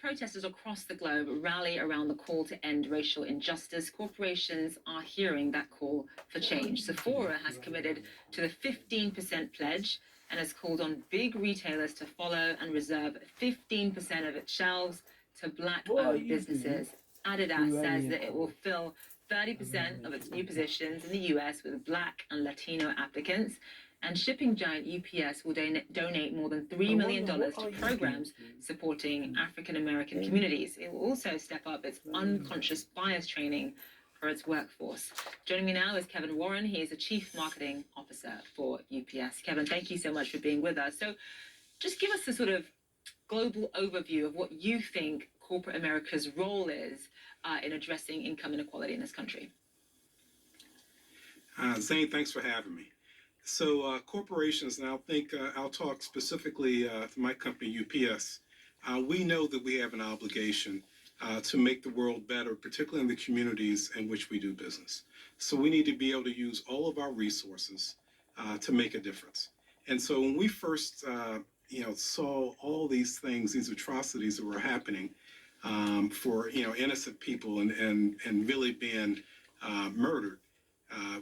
protesters across the globe rally around the call to end racial injustice, corporations are hearing that call for change. Sephora has committed to the 15% pledge and has called on big retailers to follow and reserve 15% of its shelves to Black-owned businesses. Adidas says that it will fill 30% of its new positions in the US with Black and Latino applicants. And shipping giant UPS will donate more than $3 million to programs supporting African American communities. It will also step up its unconscious bias training for its workforce. Joining me now is Kevin Warren. He is the Chief Marketing Officer for UPS. Kevin, thank you so much for being with us. So just give us a sort of global overview of what you think corporate America's role is in addressing income inequality in this country. Zane, thanks for having me. So corporations, and I'll talk specifically to my company, UPS, we know that we have an obligation to make the world better, particularly in the communities in which we do business. So we need to be able to use all of our resources to make a difference. And so when we first saw all these things, these atrocities that were happening for innocent people and really being murdered,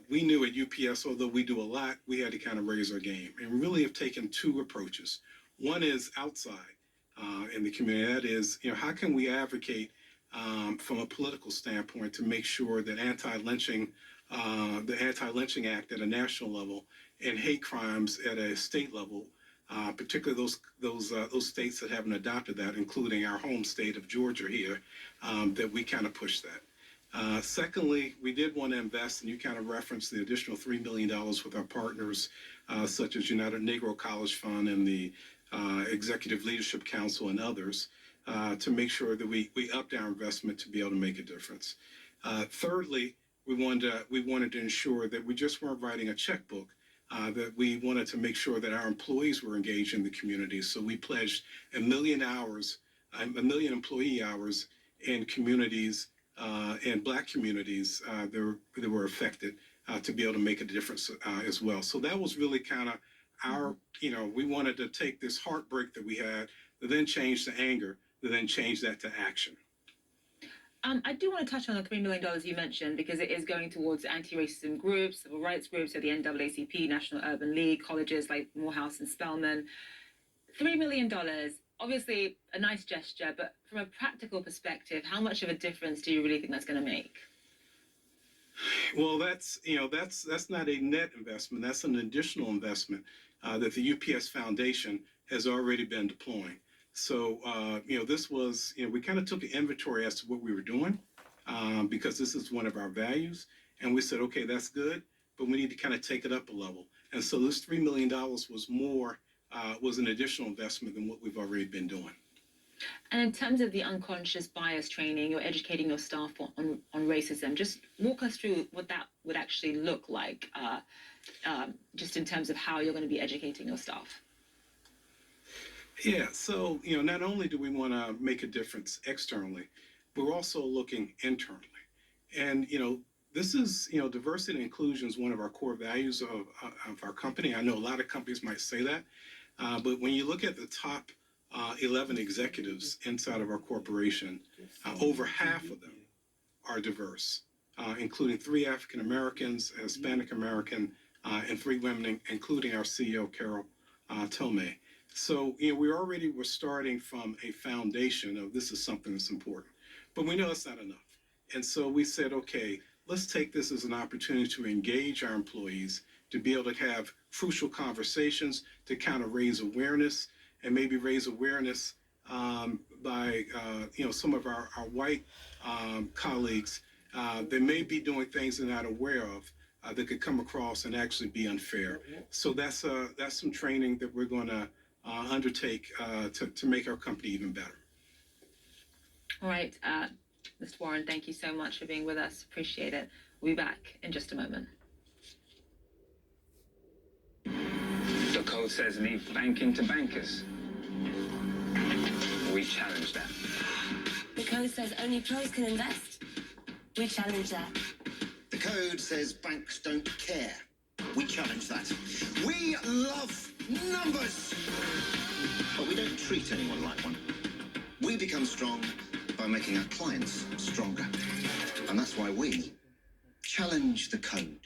we knew at UPS, although we do a lot, we had to kind of raise our game and really have taken two approaches. One is outside in the community. That is, how can we advocate from a political standpoint to make sure that the Anti-Lynching Act at a national level and hate crimes at a state level, particularly those states that haven't adopted that, including our home state of Georgia here, that we kind of push that. Secondly, we did want to invest, and you kind of referenced the additional $3 million with our partners, such as United Negro College Fund and the Executive Leadership Council and others, to make sure that we upped our investment to be able to make a difference. Thirdly, we wanted to ensure that we just weren't writing a checkbook, that we wanted to make sure that our employees were engaged in the community. So we pledged 1 million employee hours in communities and Black communities that were affected to be able to make a difference as well. So that was really kind of our, we wanted to take this heartbreak that we had, to then change to anger, to then change that to action. I do want to touch on the $3 million you mentioned, because it is going towards anti-racism groups, civil rights groups, so the NAACP, National Urban League, colleges like Morehouse and Spelman. $3 million, obviously a nice gesture, but from a practical perspective, how much of a difference do you really think that's going to make? Well, that's not a net investment. That's an additional investment that the UPS Foundation has already been deploying. So, this was, we kind of took an inventory as to what we were doing because this is one of our values. And we said, okay, that's good, but we need to kind of take it up a level. And so this $3 million was an additional investment than what we've already been doing. And in terms of the unconscious bias training, you're educating your staff on racism. Just walk us through what that would actually look like, just in terms of how you're going to be educating your staff. Yeah, so, not only do we want to make a difference externally, we're also looking internally. And, this is, diversity and inclusion is one of our core values of our company. I know a lot of companies might say that, but when you look at the top 11 executives inside of our corporation, over half of them are diverse, including 3 African Americans, Hispanic American, and 3 women, including our CEO, Carol Tomei. So, we're starting from a foundation of this is something that's important, but we know it's not enough. And so we said, okay, let's take this as an opportunity to engage our employees, to be able to have crucial conversations, to kind of raise awareness, and maybe raise awareness by, some of our white colleagues that may be doing things they're not aware of that could come across and actually be unfair. So that's some training that we're going to undertake to make our company even better. All right, Mr. Warren, thank you so much for being with us. Appreciate it. We'll be back in just a moment. The code says leave banking to bankers. We challenge that. The code says only pros can invest. We challenge that. The code says banks don't care. We challenge that. We love numbers, but we don't treat anyone like one. We We become strong by making our clients stronger. And that's why we challenge the code.